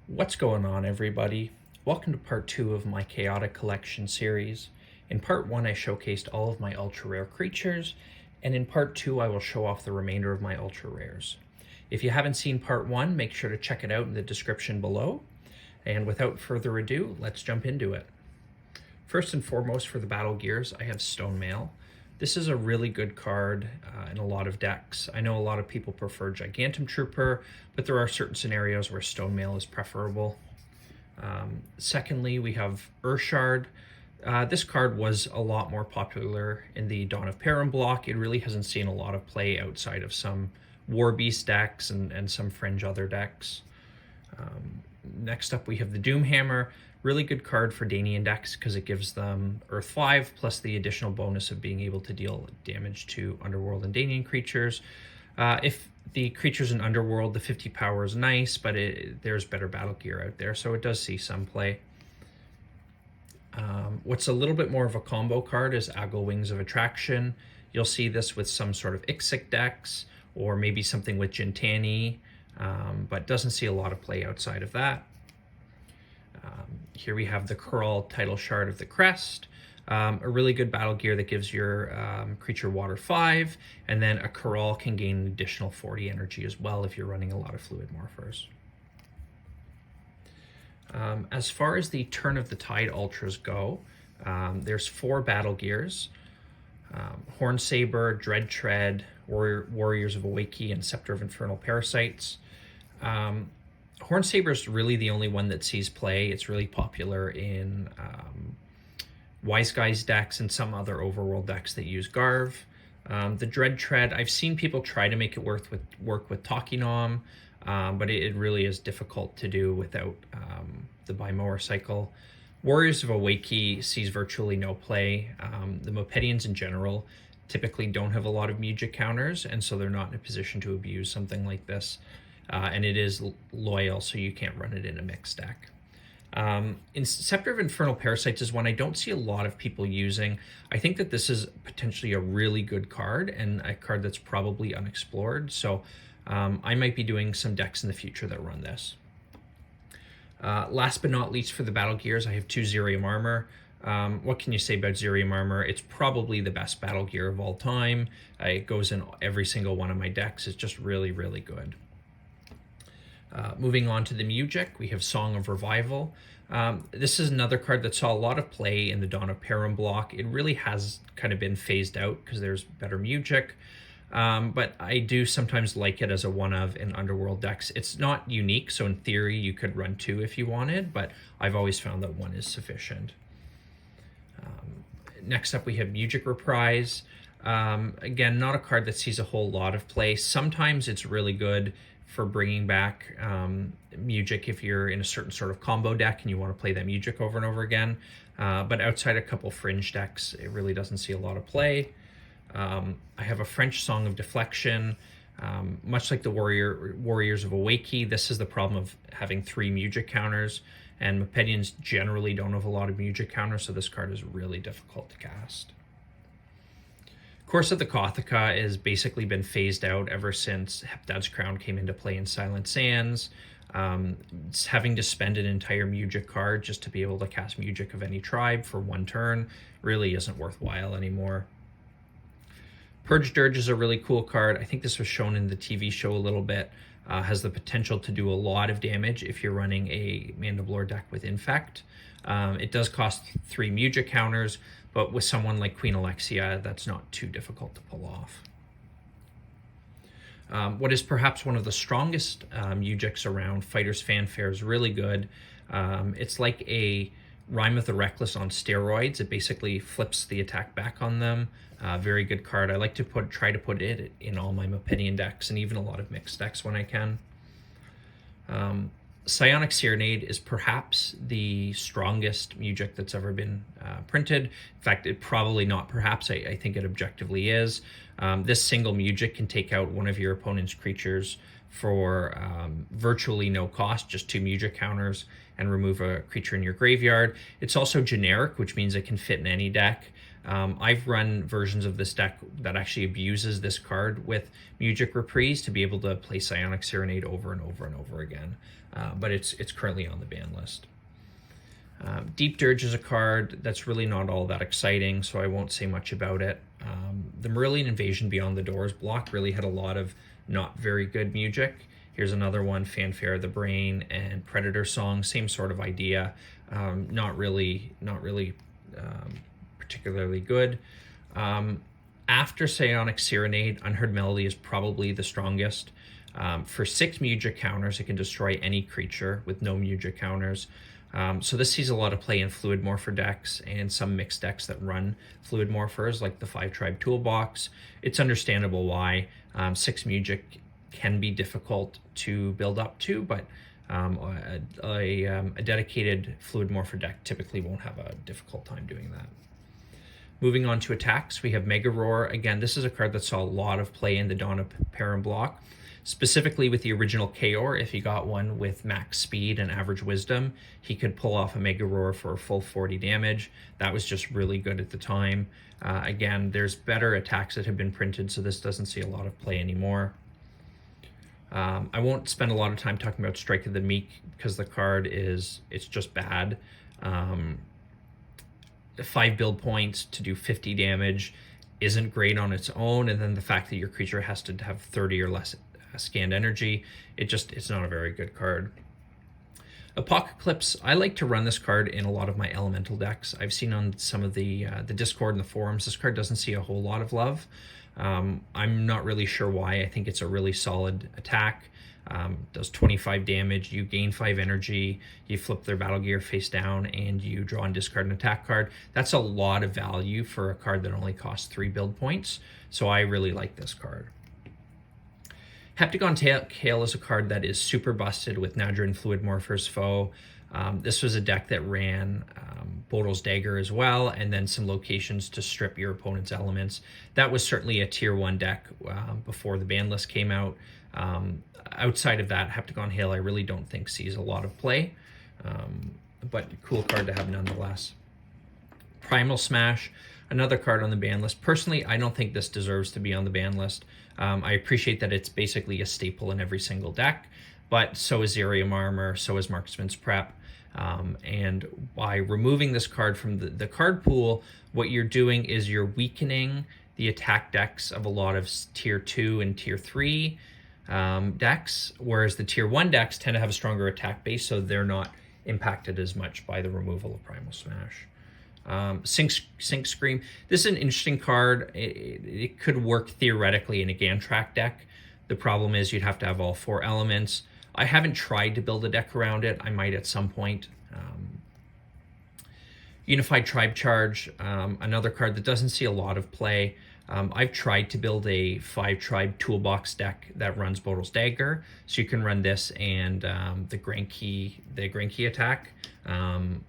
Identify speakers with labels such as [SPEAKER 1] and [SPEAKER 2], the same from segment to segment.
[SPEAKER 1] What's going on, everybody? Welcome to part 2 of my Chaotic Collection series. In part 1, I showcased all of my ultra rare creatures, and in part 2, I will show off the remainder of my ultra rares. If you haven't seen part 1, make sure to check it out in the description below. And without further ado, let's jump into it. First and foremost, for the battle gears, I have Stone Mail. This is a really good card in a lot of decks. I know a lot of people prefer Gigantum Trooper, but there are certain scenarios where Stone Mail is preferable. Secondly, we have Urshard. This card was a lot more popular in the Dawn of Perrin block. It really hasn't seen a lot of play outside of some War Beast decks and some fringe other decks. Next up, we have the Doomhammer. Really good card for Danian decks because it gives them Earth 5 plus the additional bonus of being able to deal damage to Underworld and Danian creatures. If the creature's in Underworld, the 50 power is nice, but there's better battle gear out there, so it does see some play. What's a little bit more of a combo card is Aggle Wings of Attraction. You'll see this with some sort of Ixik decks, or maybe something with Jintani, but doesn't see a lot of play outside of that. Here we have the Kurl Title Shard of the Crest, a really good battle gear that gives your creature Water 5, and then a Kurl can gain an additional 40 energy as well if you're running a lot of Fluid Morphers. As far as the Turn of the Tide Ultras go, there's 4 battle gears. Hornsaber, Dread Tread, Warriors of Awaki, and Scepter of Infernal Parasites. Hornsaber is really the only one that sees play. It's really popular in Wise Guys decks and some other overworld decks that use Garv. The Dread Tread, I've seen people try to make it work with Takinom, but it really is difficult to do without the Bimower cycle. Warriors of Awaki sees virtually no play. The Mopedians in general typically don't have a lot of Mujic counters, and so they're not in a position to abuse something like this. And it is loyal, so you can't run it in a mixed deck. Scepter of Infernal Parasites is one I don't see a lot of people using. I think that this is potentially a really good card, and a card that's probably unexplored, so I might be doing some decks in the future that run this. Last but not least, for the battle gears, I have 2 Zerium Armor. What can you say about Zerium Armor? It's probably the best battle gear of all time. It goes in every single one of my decks. It's just really, really good. Moving on to the Mujic, we have Song of Revival. This is another card that saw a lot of play in the Dawn of Perrin block. It really has kind of been phased out because there's better Mujic, but I do sometimes like it as a one-of in Underworld decks. It's not unique, so in theory you could run 2 if you wanted, but I've always found that 1 is sufficient. Next up, we have Mujic Reprise. Again, not a card that sees a whole lot of play. Sometimes it's really good for bringing back Mujic if you're in a certain sort of combo deck and you want to play that Mujic over and over again. But outside a couple fringe decks, it really doesn't see a lot of play. I have a French Song of Deflection. Much like the Warriors of Awaki, this is the problem of having 3 Mujic counters, and Mopedians generally don't have a lot of Mujic counters, so this card is really difficult to cast. Curse of the Gothika has basically been phased out ever since Heptad's Crown came into play in Silent Sands. Having to spend an entire Mujic card just to be able to cast Mujic of any tribe for 1 turn really isn't worthwhile anymore. Purge Dirge is a really cool card. I think this was shown in the TV show a little bit. Has the potential to do a lot of damage if you're running a Mandiblore deck with Infect. It does cost 3 Mujic counters, but with someone like Queen Alexia, that's not too difficult to pull off. What is perhaps one of the strongest Mujics around, Fighter's Fanfare, is really good. It's like a Rhyme of the Reckless on steroids. It basically flips the attack back on them. Very good card. I like to try to put it in all my Mopedian decks and even a lot of mixed decks when I can. Psionic Serenade is perhaps the strongest Mujic that's ever been printed. In fact, it probably not perhaps, I think it objectively is. This single Mujic can take out one of your opponent's creatures for virtually no cost, just 2 Mujic counters, and remove a creature in your graveyard. It's also generic, which means it can fit in any deck. I've run versions of this deck that actually abuses this card with Mujic Reprise to be able to play Psionic Serenade over and over and over again, but it's currently on the ban list. Deep Dirge is a card that's really not all that exciting, so I won't say much about it. The Marillion Invasion Beyond the Doors block really had a lot of not very good Mujic. Here's another one, Fanfare of the Brain and Predator Song, same sort of idea. Not really particularly good. After Psionic Serenade, Unheard Melody is probably the strongest. For 6 Mujic counters, it can destroy any creature with no Mujic counters. So this sees a lot of play in Fluid Morpher decks and some mixed decks that run Fluid Morphers, like the 5-Tribe Toolbox. It's understandable why 6 Mujic can be difficult to build up to, but a dedicated Fluid Morpher deck typically won't have a difficult time doing that. Moving on to attacks, we have Mega Roar. Again, this is a card that saw a lot of play in the Dawn of Perrin block, specifically with the original Chaor. If he got one with max speed and average wisdom, he could pull off a Mega Roar for a full 40 damage. That was just really good at the time. Again, there's better attacks that have been printed, so this doesn't see a lot of play anymore. I won't spend a lot of time talking about Strike of the Meek because the card it's just bad. 5 build points to do 50 damage isn't great on its own, and then the fact that your creature has to have 30 or less scanned energy, it's not a very good card. Apocalypse, I like to run this card in a lot of my elemental decks. I've seen on some of the Discord and the forums, this card doesn't see a whole lot of love. I'm not really sure why. I think it's a really solid attack. Does 25 damage, you gain 5 energy, you flip their battle gear face down, and you draw and discard an attack card. That's a lot of value for a card that only costs 3 build points, so I really like this card. Heptagon Kale is a card that is super busted with Nadrin Fluid Morpher's Foe. This was a deck that ran Bodil's Dagger as well, and then some locations to strip your opponent's elements. That was certainly a tier 1 deck before the ban list came out. Outside of that, Heptagon Hail I really don't think sees a lot of play, but cool card to have nonetheless. Primal Smash, another card on the ban list. Personally, I don't think this deserves to be on the ban list. I appreciate that it's basically a staple in every single deck, but so is Zerium Armor, so is Marksman's Prep. And by removing this card from the card pool, what you're doing is you're weakening the attack decks of a lot of tier 2 and tier 3 decks, whereas the tier 1 decks tend to have a stronger attack base, so they're not impacted as much by the removal of Primal Smash. Sink Scream, this is an interesting card. It could work theoretically in a Gantrak deck. The problem is you'd have to have all 4 elements. I haven't tried to build a deck around it. I might at some point. Unified Tribe Charge, another card that doesn't see a lot of play. I've tried to build a 5-tribe toolbox deck that runs Bodil's Dagger, so you can run this and the Granky attack.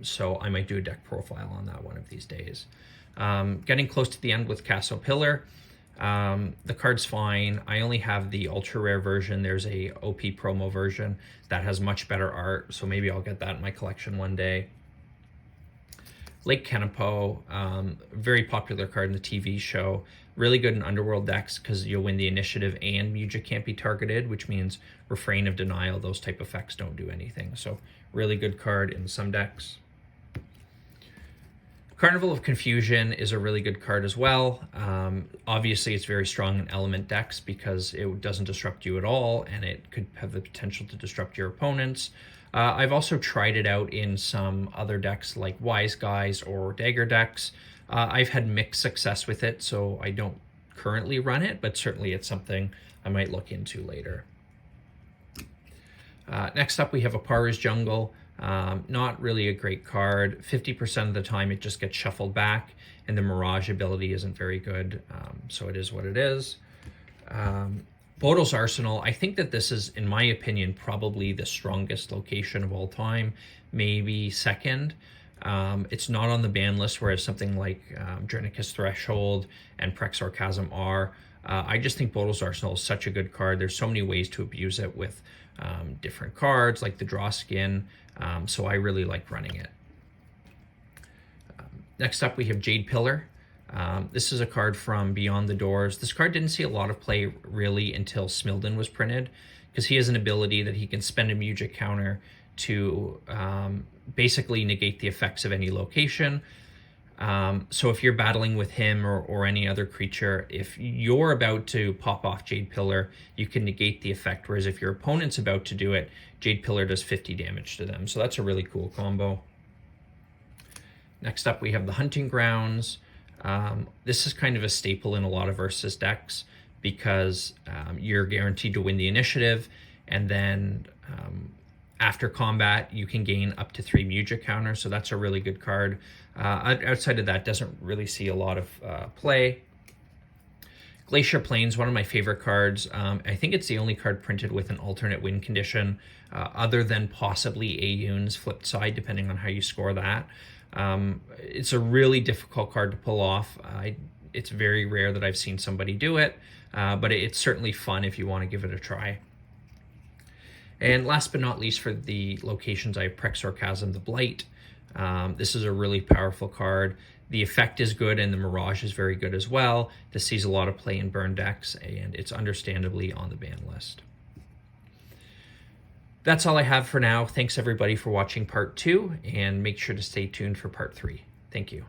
[SPEAKER 1] So I might do a deck profile on that one of these days. Getting close to the end with Castle Pillar. The card's fine. I only have the ultra rare version. There's a OP promo version that has much better art, so maybe I'll get that in my collection one day. Lake Kenepo, very popular card in the TV show. Really good in Underworld decks because you'll win the initiative and Mujic can't be targeted, which means Refrain of Denial, those type effects don't do anything. So really good card in some decks. Carnival of Confusion is a really good card as well. Obviously, it's very strong in element decks because it doesn't disrupt you at all, and it could have the potential to disrupt your opponents. I've also tried it out in some other decks like Wise Guys or Dagger decks. I've had mixed success with it, so I don't currently run it, but certainly it's something I might look into later. Next up, we have Aparu's Jungle. Not really a great card. 50% of the time it just gets shuffled back, and the Mirage ability isn't very good, so it is what it is. Bodil's Arsenal, I think that this is, in my opinion, probably the strongest location of all time, maybe second. It's not on the ban list, whereas something like Drenicus Threshold and Prexor Chasm are. I just think Bodil's Arsenal is such a good card. There's so many ways to abuse it with different cards, like the draw skin, so I really like running it. Next up, we have Jade Pillar. This is a card from Beyond the Doors. This card didn't see a lot of play really until Smilden was printed, because he has an ability that he can spend a Mujic counter to basically negate the effects of any location. So if you're battling with him or any other creature, if you're about to pop off Jade Pillar, you can negate the effect, whereas if your opponent's about to do it, Jade Pillar does 50 damage to them. So that's a really cool combo. Next up, we have the Hunting Grounds. This is kind of a staple in a lot of Versus decks, because you're guaranteed to win the initiative, and then after combat, you can gain up to 3 Mujic counters, so that's a really good card. Outside of that, doesn't really see a lot of play. Glacier Plains, one of my favorite cards. I think it's the only card printed with an alternate win condition, other than possibly Aeon's flipped side, depending on how you score that. It's a really difficult card to pull off. It's very rare that I've seen somebody do it, but it's certainly fun if you want to give it a try. And last but not least, for the locations, I have Prexor Chasm, the Blight. This is a really powerful card. The effect is good, and the Mirage is very good as well. This sees a lot of play in burn decks, and it's understandably on the ban list. That's all I have for now. Thanks everybody for watching part 2, and make sure to stay tuned for part 3. Thank you.